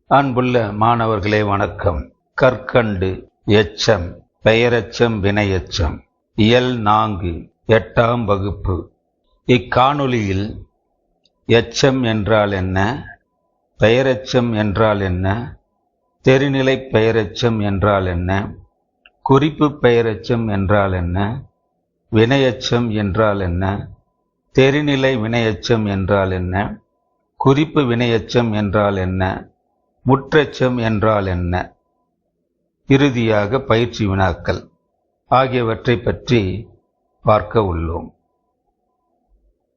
அன்புள்ள மாணவர்களே வணக்கம். கற்கண்டு எச்சம் பெயரெச்சம் வினையெச்சம் இயல் 4 8ஆம் வகுப்பு. இக்காணொளியில் எச்சம் என்றால் என்ன, பெயரெச்சம் என்றால் என்ன, தெரிநிலை பெயரெச்சம் என்றால் என்ன, குறிப்பு பெயரெச்சம் என்றால் என்ன, வினையெச்சம் என்றால் என்ன, தெரிநிலை வினையெச்சம் என்றால் என்ன, குறிப்பு வினையெச்சம் என்றால் என்ன, முற்றெச்சம் என்றால் என்ன, இறுதியாக பயிற்சி வினாக்கள் ஆகியவற்றை பற்றி பார்க்க உள்ளோம்.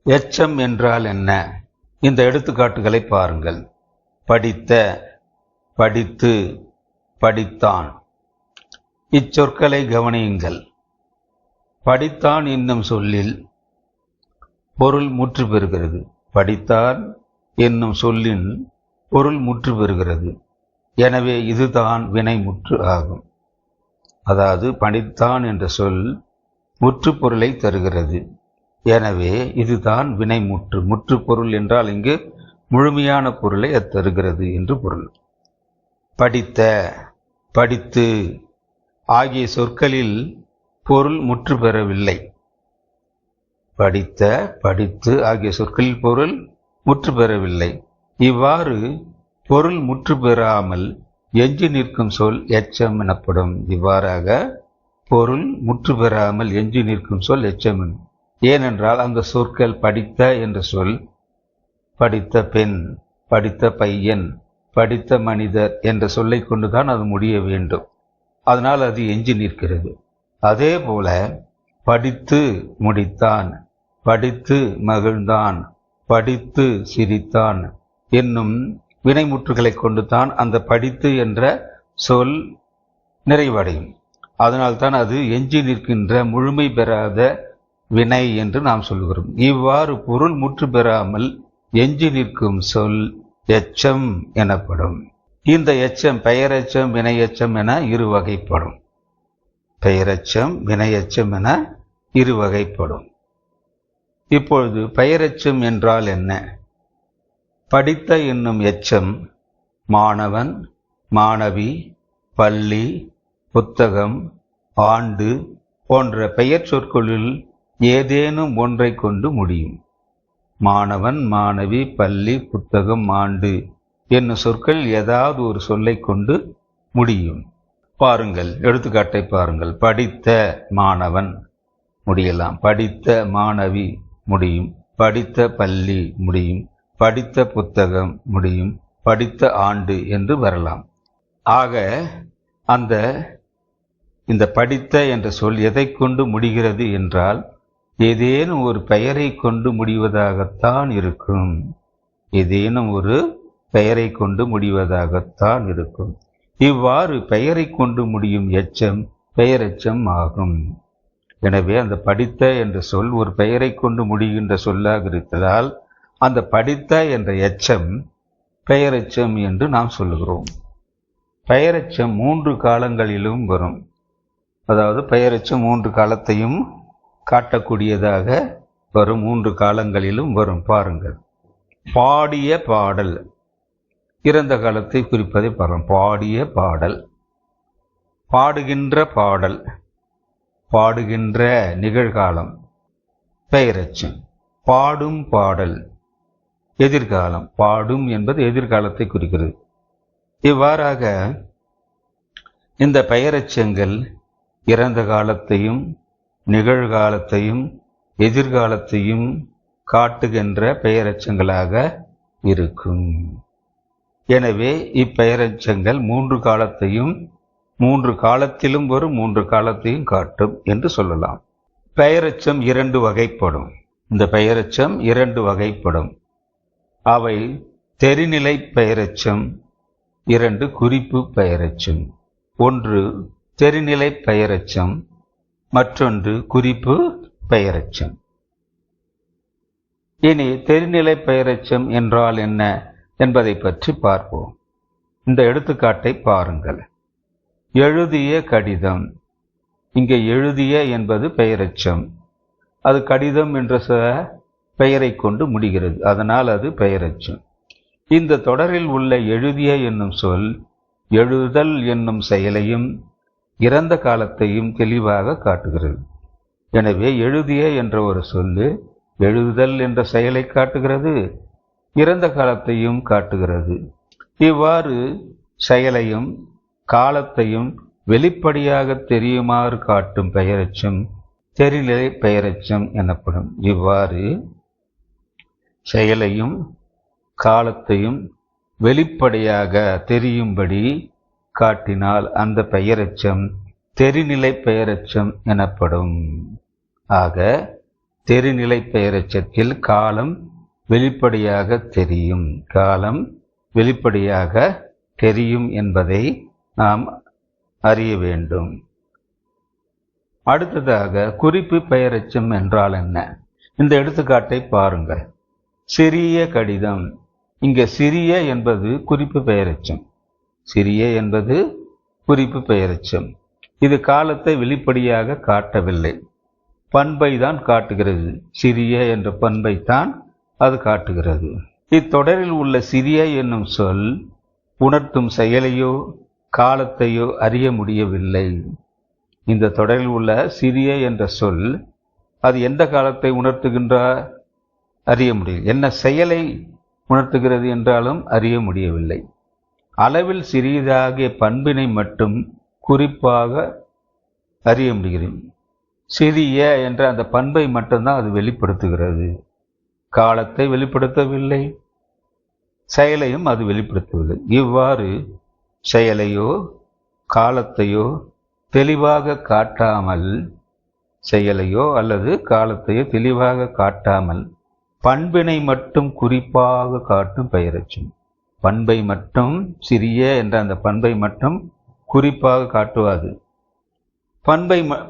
எச்சம் என்றால் என்ன? இந்த எடுத்துக்காட்டுகளை பாருங்கள். படித்த, படித்து, படித்தான். இச்சொற்களை கவனியுங்கள். படித்தான் என்னும் சொல்லில் பொருள் முற்று பெறுகிறது. படித்தான் என்னும் சொல்லின் பொருள் முற்று பெறுகிறது. எனவே இதுதான் வினைமுற்று ஆகும். அதாவது படித்தான் என்ற சொல் முற்று பொருளை தருகிறது. எனவே இதுதான் வினைமுற்று. முற்று பொருள் என்றால் இங்கு முழுமையான பொருளை அது தருகிறது என்று பொருள். படித்த, படித்து ஆகிய சொற்களில் பொருள் முற்று பெறவில்லை. படித்த, படித்து ஆகிய சொற்களில் பொருள் முற்று பெறவில்லை. இவ்வாறு பொருள் முற்று பெறாமல் எஞ்சி நிற்கும் சொல் எச்சம் எனப்படும். இவ்வாறாக பொருள் முற்று பெறாமல் எஞ்சி நிற்கும் சொல் எச்சம். ஏனென்றால் அந்த சொற்கள் படித்த என்ற சொல் படித்த பெண், படித்த பையன், படித்த மனிதர் என்ற சொல்லை கொண்டுதான் அது முடிய வேண்டும். அதனால் அது எஞ்சி நிற்கிறது. அதே போல படித்து முடித்தான், படித்து மகிழ்ந்தான், படித்து சிரித்தான் என்னும் வினைமுற்றுகளை கொண்டுதான் அந்த படித்து என்ற சொல் நிறைவடையும். அதனால்தான் அது எஞ்சி நிற்கின்ற முழுமை பெறாத வினை என்று நாம் சொல்கிறோம். இவ்வாறு பொருள் முற்று பெறாமல் எஞ்சி நிற்கும் சொல் எச்சம் எனப்படும். இந்த எச்சம் பெயரெச்சம் வினையெச்சம் என இரு வகைப்படும். பெயரெச்சம் வினையெச்சம் என இரு வகைப்படும். இப்பொழுது பெயரெச்சம் என்றால் என்ன? படித்த என்னும் எச்சம் மாணவன், மாணவி, பள்ளி, புத்தகம், ஆண்டு போன்ற பெயர் சொற்களில் ஏதேனும் ஒன்றை கொண்டு முடியும். மாணவன், மாணவி, பள்ளி, புத்தகம், ஆண்டு என்னும் சொற்கள் ஏதாவது ஒரு சொல்லை கொண்டு முடியும். பாருங்கள், எடுத்துக்காட்டை பாருங்கள். படித்த மாணவன் முடியலாம், படித்த மாணவி முடியும், படித்த பள்ளி முடியும், படித்த புத்தகம் முடியும், படித்த ஆண்டு என்று வரலாம். ஆக இந்த படித்த என்ற சொல் எதை கொண்டு முடிகிறது என்றால் ஏதேனும் ஒரு பெயரை கொண்டு முடிவதாகத்தான் இருக்கும். ஏதேனும் ஒரு பெயரை கொண்டு முடிவதாகத்தான் இருக்கும். இவ்வாறு பெயரை கொண்டு முடியும் எச்சம் பெயரெச்சம் ஆகும். எனவே அந்த படித்த என்ற சொல் ஒரு பெயரை கொண்டு முடிகின்ற சொல்லாக இருப்பதால் அந்த படித்த என்ற எச்சம் பெயரெச்சம் என்று நாம் சொல்லுகிறோம். பெயரெச்சம் 3 காலங்களிலும் வரும். அதாவது பெயரெச்சம் 3 காலத்தையும் காட்டக்கூடியதாக வரும். 3 காலங்களிலும் வரும். பாருங்கள். பாடிய பாடல் இறந்த காலத்தை குறிப்பதை பாருங்கள். பாடிய பாடல், பாடுகின்ற பாடல், பாடுகின்ற நிகழ்காலம் பெயரெச்சம். பாடும் பாடல் எதிர்காலம். பாடும் என்பது எதிர்காலத்தை குறிக்கிறது. இவ்வாறாக இந்த பெயரெச்சங்கள் இறந்த காலத்தையும் நிகழ்காலத்தையும் எதிர்காலத்தையும் காட்டுகின்ற பெயரெச்சங்களாக இருக்கும். எனவே இப்பெயரெச்சங்கள் 3 காலத்தையும் 3 காலத்திலும் வரும், 3 காலத்தையும் காட்டும் என்று சொல்லலாம். பெயரெச்சம் 2 வகைப்படும். இந்த பெயரெச்சம் 2 வகைப்படும். அவை தெரிநிலை பெயரெச்சம், 2 குறிப்பு பெயரெச்சம். ஒன்று தெரிநிலை பெயரெச்சம், மற்றொன்று குறிப்பு பெயரெச்சம். இனி தெரிநிலை பெயரெச்சம் என்றால் என்ன என்பதை பற்றி பார்ப்போம். இந்த எடுத்துக்காட்டை பாருங்கள். எழுதிய கடிதம். இங்கே எழுதிய என்பது பெயரெச்சம். அது கடிதம் என்ற பெயரை கொண்டு முடிகிறது. அதனால் அது பெயரெச்சம். இந்த தொடரில் உள்ள எழுதிய என்னும் சொல் எழுதுதல் என்னும் செயலையும் இறந்த காலத்தையும் தெளிவாக காட்டுகிறது. எனவே எழுதிய என்ற ஒரு சொல்லு எழுதுதல் என்ற செயலை காட்டுகிறது, இறந்த காலத்தையும் காட்டுகிறது. இவ்வாறு செயலையும் காலத்தையும் வெளிப்படையாக தெரியுமாறு காட்டும் பெயரெச்சம் தெரிநிலை பெயரெச்சம் எனப்படும். இவ்வாறு செயலையும் காலத்தையும் வெளிப்படையாக தெரியும்படி காட்டினால் அந்த பெயரெச்சம் தெரிநிலை பெயரெச்சம் எனப்படும். ஆக தெரிநிலை பெயரெச்சத்தில் காலம் வெளிப்படையாக தெரியும், காலம் வெளிப்படையாக தெரியும் என்பதை நாம் அறிய வேண்டும். அடுத்ததாக குறிப்பு பெயரெச்சம் என்றால் என்ன? இந்த எடுத்துக்காட்டை பாருங்கள். சிறிய கடிதம். இங்கே சிறிய என்பது குறிப்பு பெயரெச்சம். சிறிய என்பது குறிப்பு பெயரெச்சம். இது காலத்தை வெளிப்படையாக காட்டவில்லை, பண்பை தான் காட்டுகிறது. சிறிய என்ற பண்பை தான் அது காட்டுகிறது. இத்தொடரில் உள்ள சிறிய என்னும் சொல் உணர்த்தும் செயலையோ காலத்தையோ அறிய முடியவில்லை. இந்த தொடரில் உள்ள சிறிய என்ற சொல் அது எந்த காலத்தை உணர்த்துகின்றார் அறிய முடியும், என்ன செயலை உணர்த்துகிறது என்றாலும் அறிய முடியவில்லை. அளவில் சிறியதாகிய பண்பினை மட்டும் குறிப்பாக அறிய முடிகிறது. சிறிய என்ற அந்த பண்பை மட்டும்தான் அது வெளிப்படுத்துகிறது, காலத்தை வெளிப்படுத்தவில்லை, செயலையும் அது வெளிப்படுத்தவில்லை. இவ்வாறு செயலையோ காலத்தையோ தெளிவாக காட்டாமல், செயலையோ அல்லது காலத்தையோ தெளிவாக காட்டாமல் பண்பினை மட்டும் குறிப்பாக காட்டும் பெயரெச்சம். பண்பை மட்டும், சிறிய என்ற அந்த பண்பை மட்டும் குறிப்பாக காட்டுவாது.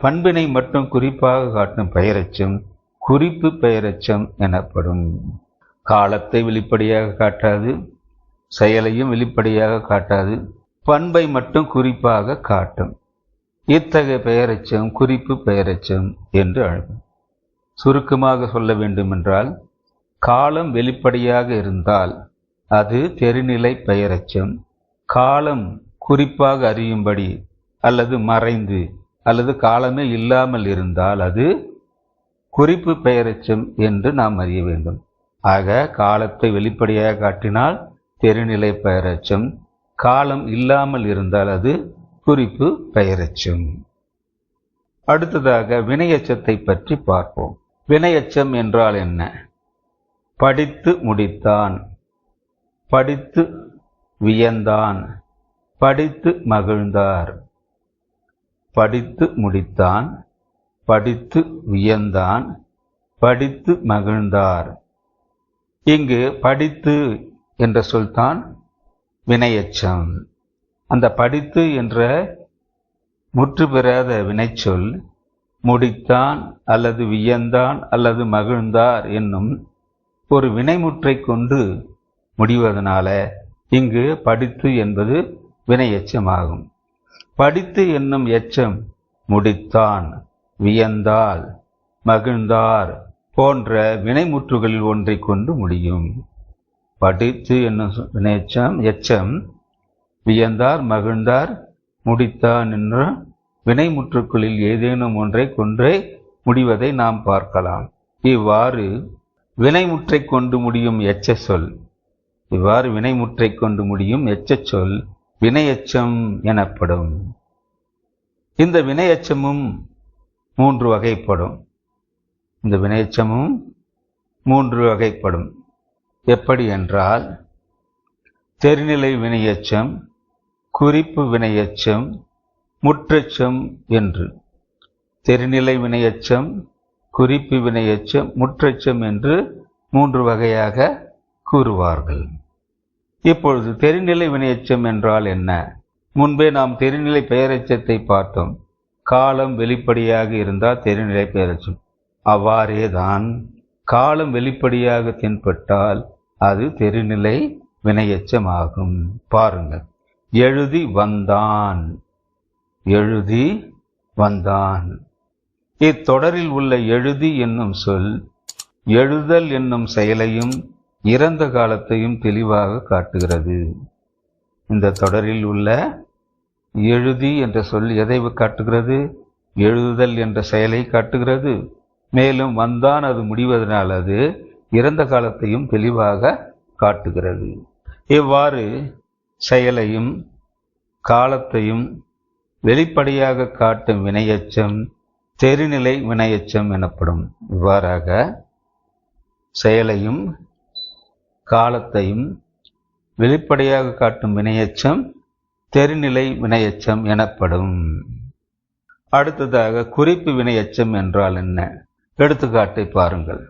பண்பினை மட்டும் குறிப்பாக காட்டும் பெயரெச்சம் குறிப்பு பெயரெச்சம் எனப்படும். காலத்தை வெளிப்படையாக காட்டாது, செயலையும் வெளிப்படையாக காட்டாது, பண்பை மட்டும் குறிப்பாக காட்டும். இத்தகைய பெயரெச்சம் குறிப்பு பெயரெச்சம் என்று அழைக்கும். சுருக்கமாக சொல்ல வேண்டுமென்றால், காலம் வெளிப்படையாக இருந்தால் அது தெரிநிலை பெயரெச்சம், காலம் குறிப்பாக அறியும்படி அல்லது மறைந்து அல்லது காலமே இல்லாமல் இருந்தால் அது குறிப்பு பெயரெச்சம் என்று நாம் அறிய வேண்டும். ஆக காலத்தை வெளிப்படையாக காட்டினால் தெரிநிலை பெயரெச்சம், காலம் இல்லாமல் இருந்தால் அது குறிப்பு பெயரெச்சம். அடுத்ததாக வினையெச்சத்தை பற்றி பார்ப்போம். வினையெச்சம் என்றால் என்ன? படித்து முடித்தான், படித்து வியந்தான், படித்து மகிழ்ந்தார். படித்து முடித்தான், படித்து வியந்தான், படித்து மகிழ்ந்தார். இங்கு படித்து என்ற சொல்தான் வினையெச்சம். அந்த படித்து என்ற முற்று பெறாத வினைச்சொல் முடித்தான் அல்லது வியந்தான் அல்லது மகிழ்ந்தார் என்னும் ஒரு வினைமுற்றை கொண்டு முடிவதனால இங்கு படித்து என்பது வினையெச்சமாகும். படித்து என்னும் எச்சம் முடித்தான், வியந்தால், மகிழ்ந்தார் போன்ற வினைமுற்றுகளில் ஒன்றை கொண்டு முடியும். படித்து என்னும் வினையெச்சம் எச்சம் வியந்தார், மகிழ்ந்தார், முடித்தான் என்ற வினைமுற்றுக்களில் ஏதேனும் ஒன்றை கொன்றே முடிவதை நாம் பார்க்கலாம். இவ்வாறு வினைமுற்றை கொண்டு முடியும் எச்ச சொல் வினையெச்சம் எனப்படும். இந்த வினையெச்சமும் மூன்று வகைப்படும். எப்படி என்றால், தெரிநிலை வினையெச்சம், குறிப்பு வினையெச்சம், முற்றெச்சம் என்று. தெரிநிலை வினையெச்சம், குறிப்பு வினையெச்சம், முற்றெச்சம் என்று மூன்று வகையாக கூறுவார்கள். இப்பொழுது தெரிநிலை வினையெச்சம் என்றால் என்ன? முன்பே நாம் தெரிநிலை பெயரெச்சத்தை பார்த்தோம். காலம் வெளிப்படையாக இருந்தால் தெரிநிலை பெயரெச்சம். அவ்வாறேதான் காலம் வெளிப்படையாக தென்பட்டால் அது தெரிநிலை வினையெச்சமாகும். பாருங்கள். எழுதி வந்தான், எழுதி வந்தான். இத்தொடரில் உள்ள எழுதி என்னும் சொல் எழுதல் என்னும் செயலையும் இறந்த காலத்தையும் தெளிவாக காட்டுகிறது. இந்த தொடரில் உள்ள எழுதி என்ற சொல் எதை காட்டுகிறது? எழுதுதல் என்ற செயலை காட்டுகிறது. மேலும் வந்தான் அது முடிவதனால் அது இறந்த காலத்தையும் தெளிவாக காட்டுகிறது. இவ்வாறு செயலையும் காலத்தையும் வெளிப்படையாக காட்டும் வினையெச்சம் தெரிநிலை வினையெச்சம் எனப்படும். இவ்வாறாக செயலையும் காலத்தையும் வெளிப்படையாக காட்டும் வினையெச்சம் தெரிநிலை வினையெச்சம் எனப்படும். அடுத்ததாக குறிப்பு வினையெச்சம் என்றால் என்ன? எடுத்துக்காட்டை பாருங்கள்.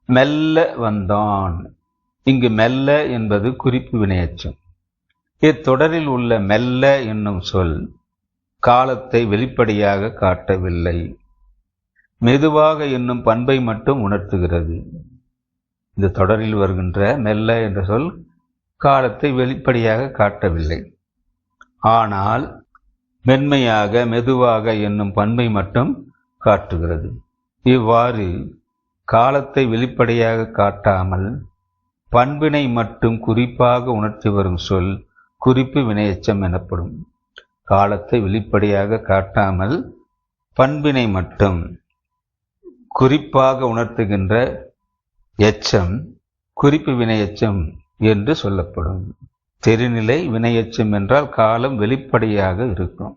மெல்ல வந்தான். இங்கு மெல்ல என்பது குறிப்பு வினையெச்சம். இத்தொடரில் உள்ள மெல்ல என்னும் சொல் காலத்தை வெளிப்படையாக காட்டவில்லை. மெதுவாக என்னும் பண்பை மட்டும் உணர்த்துகிறது. இந்த தொடரில் வருகின்ற மெல்ல என்ற சொல் காலத்தை வெளிப்படையாக காட்டவில்லை. ஆனால் மென்மையாக மெதுவாக என்னும் பண்பை மட்டும் காட்டுகிறது. இவ்வாறு காலத்தை வெளிப்படையாக காட்டாமல் பண்பினை மட்டும் குறிப்பாக உணர்த்தி வரும் சொல் குறிப்பு வினையெச்சம் எனப்படும். காலத்தை வெளிப்படையாக காட்டாமல் பண்பினை மட்டும் குறிப்பாக உணர்த்துகின்ற எச்சம் குறிப்பு வினையெச்சம் என்று சொல்லப்படும். தெரிநிலை வினையெச்சம் என்றால் காலம் வெளிப்படையாக இருக்கும்.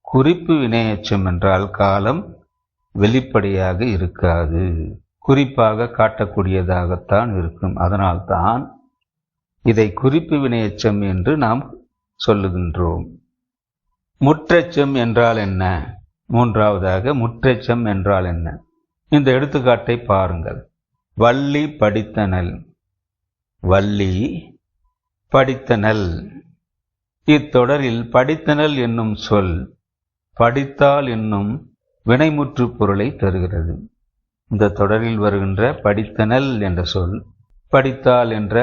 குறிப்பு வினையெச்சம் என்றால் காலம் வெளிப்படையாக இருக்காது, குறிப்பாக காட்டக்கூடியதாகத்தான் இருக்கும். அதனால்தான் இதை குறிப்பு வினையெச்சம் என்று நாம் சொல்லுகின்றோம். முற்றெச்சம் என்றால் என்ன? மூன்றாவதாக முற்றெச்சம் என்றால் என்ன? இந்த எடுத்துக்காட்டை பாருங்கள். வள்ளி படித்தனள். வள்ளி படித்தனள். இத்தொடரில் படித்தனள் என்னும் சொல் படித்தால் என்னும் வினைமுற்று பொருளை தருகிறது. இந்த தொடரில் வருகின்ற படித்தனள் என்ற சொல் படித்தால் என்ற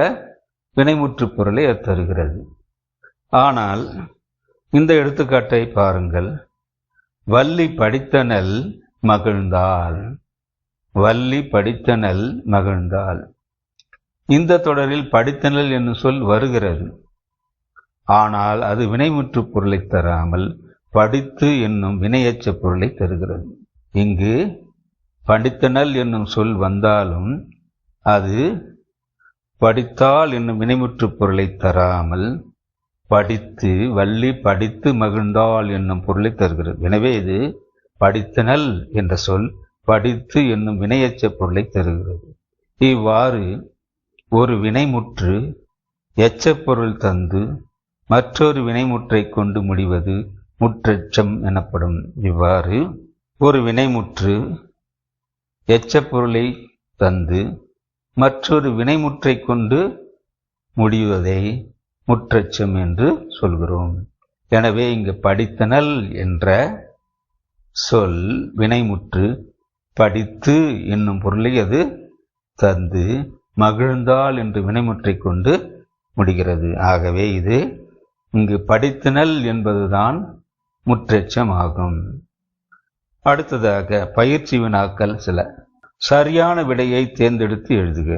வினைமுற்று பொருளை தருகிறது. ஆனால் இந்த எடுத்துக்காட்டை பாருங்கள். வள்ளி படித்தனள் மகிழ்ந்தாள். வள்ளி படித்தனள் மகிழ்ந்தாள். இந்த தொடரில் படித்தனள் என்னும் சொல் வருகிறது. ஆனால் அது வினைமுற்று பொருளை தராமல் படித்து என்னும் வினையெச்ச பொருளை தருகிறது. இங்கு படித்தனள் என்னும் சொல் வந்தாலும் அது படித்தால் என்னும் வினைமுற்று பொருளை தராமல் படித்து வள்ளி படித்து மகிழ்ந்தாள் என்னும் பொருளை தருகிறது. எனவே இது படித்தனள் என்ற சொல் படித்து என்னும் வினையெச்ச பொருளை தருகிறது. இவ்வாறு ஒரு வினைமுற்று எச்சப்பொருள் தந்து மற்றொரு வினைமுற்றை கொண்டு முடிவது முற்றெச்சம் எனப்படும். இவ்வாறு ஒரு வினைமுற்று எச்சப்பொருளை தந்து மற்றொரு வினைமுற்றை கொண்டு முடிவதை முற்றெச்சம் என்று சொல்கிறோம். எனவே இங்கு படித்தனள் என்ற சொல் வினைமுற்று படித்து என்னும் பொருளை அது தந்து மகிழ்ந்தாள் என்று வினைமுற்றை கொண்டு முடிகிறது. ஆகவே இது இங்கு படித்தனள் என்பதுதான் முற்றெச்சம் ஆகும். அடுத்ததாக பயிற்சி வினாக்கள் சில. சரியான விடையை தேர்ந்தெடுத்து எழுதுக.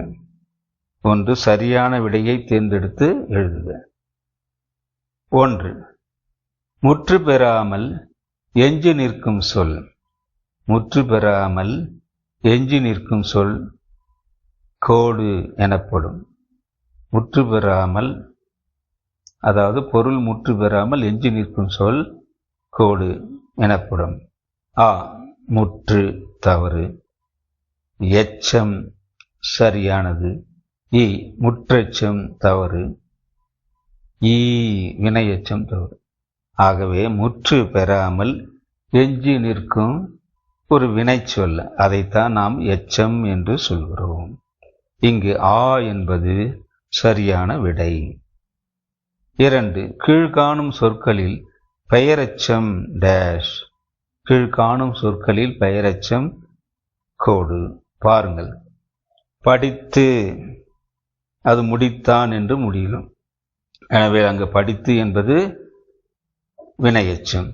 ஒன்று, சரியான விடையை தேர்ந்தெடுத்து எழுதுக. 1. முற்று பெறாமல் எஞ்சி நிற்கும் சொல். முற்று பெறாமல் எஞ்சி நிற்கும் சொல் கோடு எனப்படும். முற்று பெறாமல், அதாவது பொருள் முற்று பெறாமல் எஞ்சி நிற்கும் சொல் கோடு எனப்படும். ஆ. முற்று தவறு. எச்சம் சரியானது. இ. முற்றெச்சம் தவறு. ஈ. வினையெச்சம் தவறு. ஆகவே முற்று பெறாமல் எஞ்சி நிற்கும் ஒரு வினை சொல், அதைத்தான் நாம் எச்சம் என்று சொல்கிறோம். இங்கு ஆ என்பது சரியான விடை. 2. கீழ்காணும் சொற்களில் பெயரெச்சம் டேஷ். கீழ்காணும் சொற்களில் பெயரெச்சம் கோடு. பாருங்கள். படித்து அது முடித்தான் என்று முடியும். எனவே அங்கு படித்து என்பது வினையெச்சம்.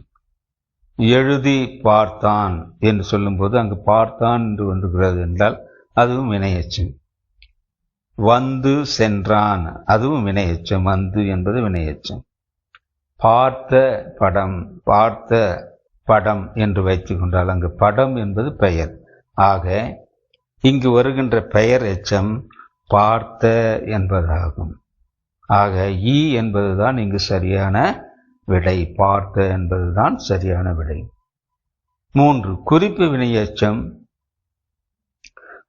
எழுதி பார்த்தான் என்று சொல்லும்போது அங்கு பார்த்தான் என்று வந்துகிறது என்றால் அதுவும் வினையெச்சம். வந்து சென்றான், அதுவும் வினையெச்சம். வந்து என்பது வினையெச்சம். பார்த்த படம், பார்த்த படம் என்று வைத்துக் கொண்டால் அங்கு படம் என்பது பெயர். ஆக இங்கு வருகின்ற பெயர் எச்சம் பார்த்த என்பதாகும். ஆக ஈ என்பதுதான் இங்கு சரியான விடை. பார்த்த என்பதுதான் சரியான விடை. 3. குறிப்பு வினையெச்சம்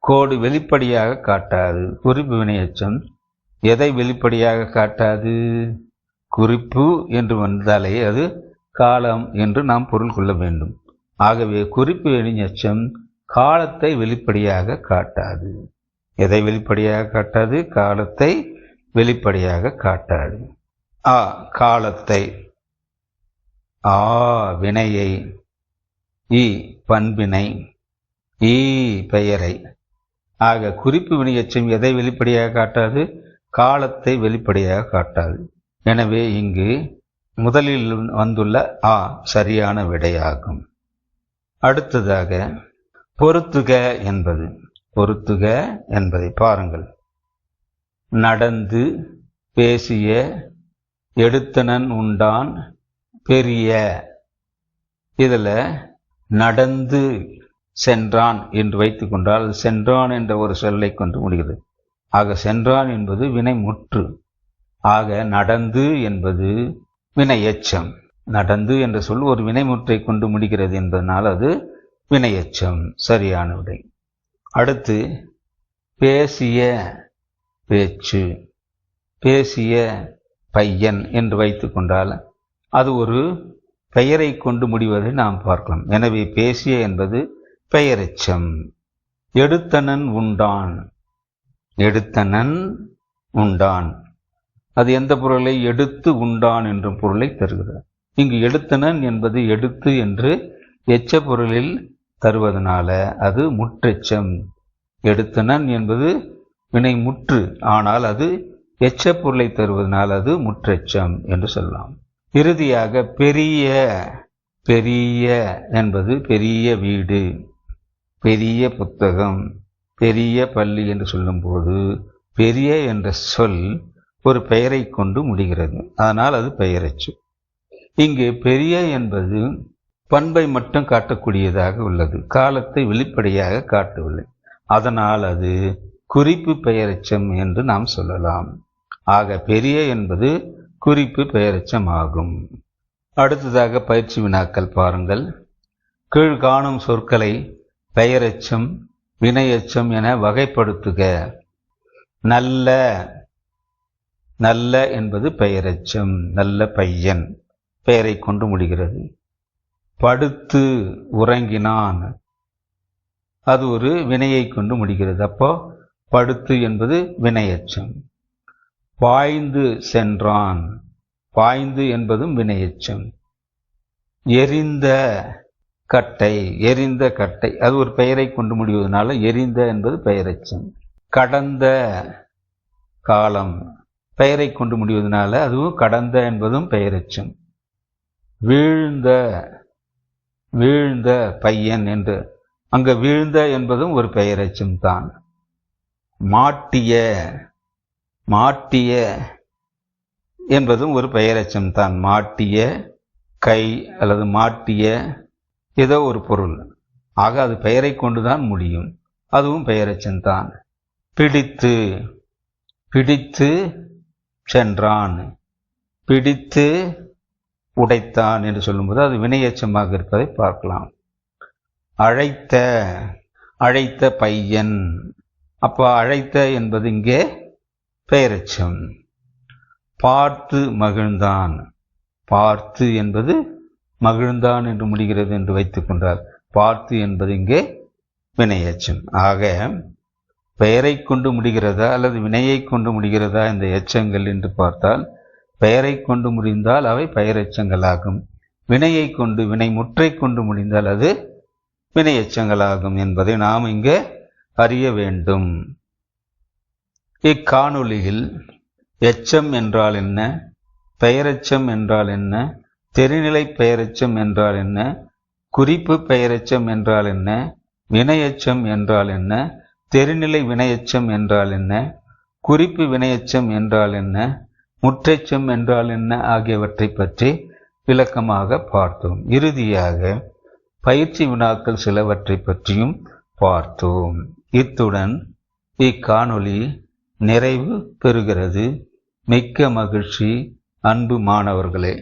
கோடு வெளிப்படையாக காட்டாது. குறிப்பு வினையெச்சம் எதை வெளிப்படையாக காட்டாது? குறிப்பு என்று வந்தாலே அது காலம் என்று நாம் பொருள் கொள்ள வேண்டும். ஆகவே குறிப்பு வினையெச்சம் காலத்தை வெளிப்படையாக காட்டாது. எதை வெளிப்படையாக காட்டாது? காலத்தை வெளிப்படையாக காட்டாது. காலத்தை, வினையை, பண்பினை, பெயரை. ஆக குறிப்பு வினையெச்சம் எதை வெளிப்படையாக காட்டாது? காலத்தை வெளிப்படையாக காட்டாது. எனவே இங்கு முதலில் வந்துள்ள சரியான விடையாகும். அடுத்ததாக பொருத்துக என்பதை பாருங்கள். நடந்து, பேசிய, எடுத்தனன், உண்டான், பெரிய. இதில் நடந்து சென்றான் என்று வைத்துக் கொண்டால் சென்றான் என்ற ஒரு சொல்லை கொண்டு முடிகிறது. ஆக சென்றான் என்பது வினை முற்று. ஆக நடந்து என்பது வினை எச்சம். நடந்து என்ற சொல் ஒரு வினைமுற்றை கொண்டு முடிகிறது என்பதனால் அது வினை எச்சம். சரியான விடை. அடுத்து பேசிய, பேச்சு, பேசிய பையன் என்று வைத்துக் கொண்டால் அது ஒரு பெயரை கொண்டு முடிவதை நாம் பார்க்கலாம். எனவே பேசிய என்பது பெயரெச்சம். எடுத்தனன், உண்டான், எடுத்தனன், உண்டான், அது எந்த பொருளை? எடுத்து உண்டான் என்ற பொருளை தருகிறது. இங்கு எடுத்தனன் என்பது எடுத்து என்று எச்ச பொருளில் தருவதனால அது முற்றெச்சம். எடுத்தனன் என்பது வினை முற்று, ஆனால் அது எச்ச பொருளை தருவதனால் அது முற்றெச்சம் என்று சொல்லலாம். இறுதியாக பெரிய, பெரிய என்பது பெரிய வீடு, பெரிய புத்தகம், பெரிய பள்ளி என்று சொல்லும்போது பெரிய என்ற சொல் ஒரு பெயரை கொண்டு முடிகிறது. அதனால் அது பெயரெச்சு. இங்கு பெரிய என்பது பண்பை மட்டும் காட்டக்கூடியதாக உள்ளது, காலத்தை வெளிப்படையாக காட்டவில்லை. அதனால் அது குறிப்பு பெயரெச்சம் என்று நாம் சொல்லலாம். ஆக பெரிய என்பது குறிப்பு பெயரெச்சம் ஆகும். அடுத்ததாக பயிற்சி வினாக்கள் பாருங்கள். கீழ்காணும் சொற்களை பெயரெச்சம், வினையெச்சம் என வகைப்படுத்துக. நல்ல, நல்ல என்பது பெயரெச்சம். நல்ல பையன் பெயரை கொண்டு முடிகிறது. படுத்து உறங்கினான், அது ஒரு வினையை கொண்டு முடிகிறது. அப்போ படுத்து என்பது வினையெச்சம். பாய்ந்து சென்றான், பாய்ந்து என்பதும் வினையெச்சம். எரிந்த கட்டை, எரிந்த கட்டை, அது ஒரு பெயரை கொண்டு முடிவதனால எரிந்த என்பது பெயரெச்சம். கடந்த காலம் பெயரை கொண்டு முடிவதனால அதுவும் கடந்த என்பதும் பெயரெச்சம். வீழ்ந்த, வீழ்ந்த பையன் என்று அங்கு வீழ்ந்த என்பதும் ஒரு பெயரெச்சம் தான். மாட்டிய, மாட்டிய என்பதும் ஒரு பெயரெச்சம் தான். மாட்டிய கை அல்லது மாட்டிய ஏதோ ஒரு பொருள். ஆக அது பெயரை கொண்டுதான் முடியும், அதுவும் பெயரெச்சம் தான். பிடித்து, பிடித்து சென்றான், பிடித்து உடைத்தான் என்று சொல்லும்போது அது வினையெச்சமாக இருப்பதை பார்க்கலாம். அழைத்த, அழைத்த பையன், அப்போ அழைத்த என்பது இங்கே பெயரெச்சம். பார்த்து மகிழ்ந்தான், பார்த்து என்பது மகிழ்ந்தான் என்று முடிகிறது என்று வைத்துக் கொண்டால் பார்த்து என்பது இங்கே வினையெச்சம். ஆக பெயரை கொண்டு முடிகிறதா அல்லது வினையை கொண்டு முடிகிறதா இந்த எச்சங்கள் என்று பார்த்தால் பெயரை கொண்டு முடிந்தால் அவை பெயரெச்சங்களாகும். வினையை கொண்டு, வினை முற்றை கொண்டு முடிந்தால் அது வினையெச்சங்களாகும் என்பதை நாம் இங்கே அறிய வேண்டும். இக்காணொளியில் எச்சம் என்றால் என்ன, பெயரெச்சம் என்றால் என்ன, தெரிநிலை பெயரெச்சம் என்றால் என்ன, குறிப்பு பெயரெச்சம் என்றால் என்ன, வினையெச்சம் என்றால் என்ன, தெரிநிலை வினையெச்சம் என்றால் என்ன, குறிப்பு வினையெச்சம் என்றால் என்ன, முற்றெச்சம் என்றால் என்ன ஆகியவற்றை பற்றி விளக்கமாக பார்த்தோம். இறுதியாக பயிற்சி வினாக்கள் சிலவற்றை பற்றியும் பார்த்தோம். இத்துடன் இக்காணொளி நிறைவு பெறுகிறது. மிக்க மகிழ்ச்சி அன்பு மாணவர்களே.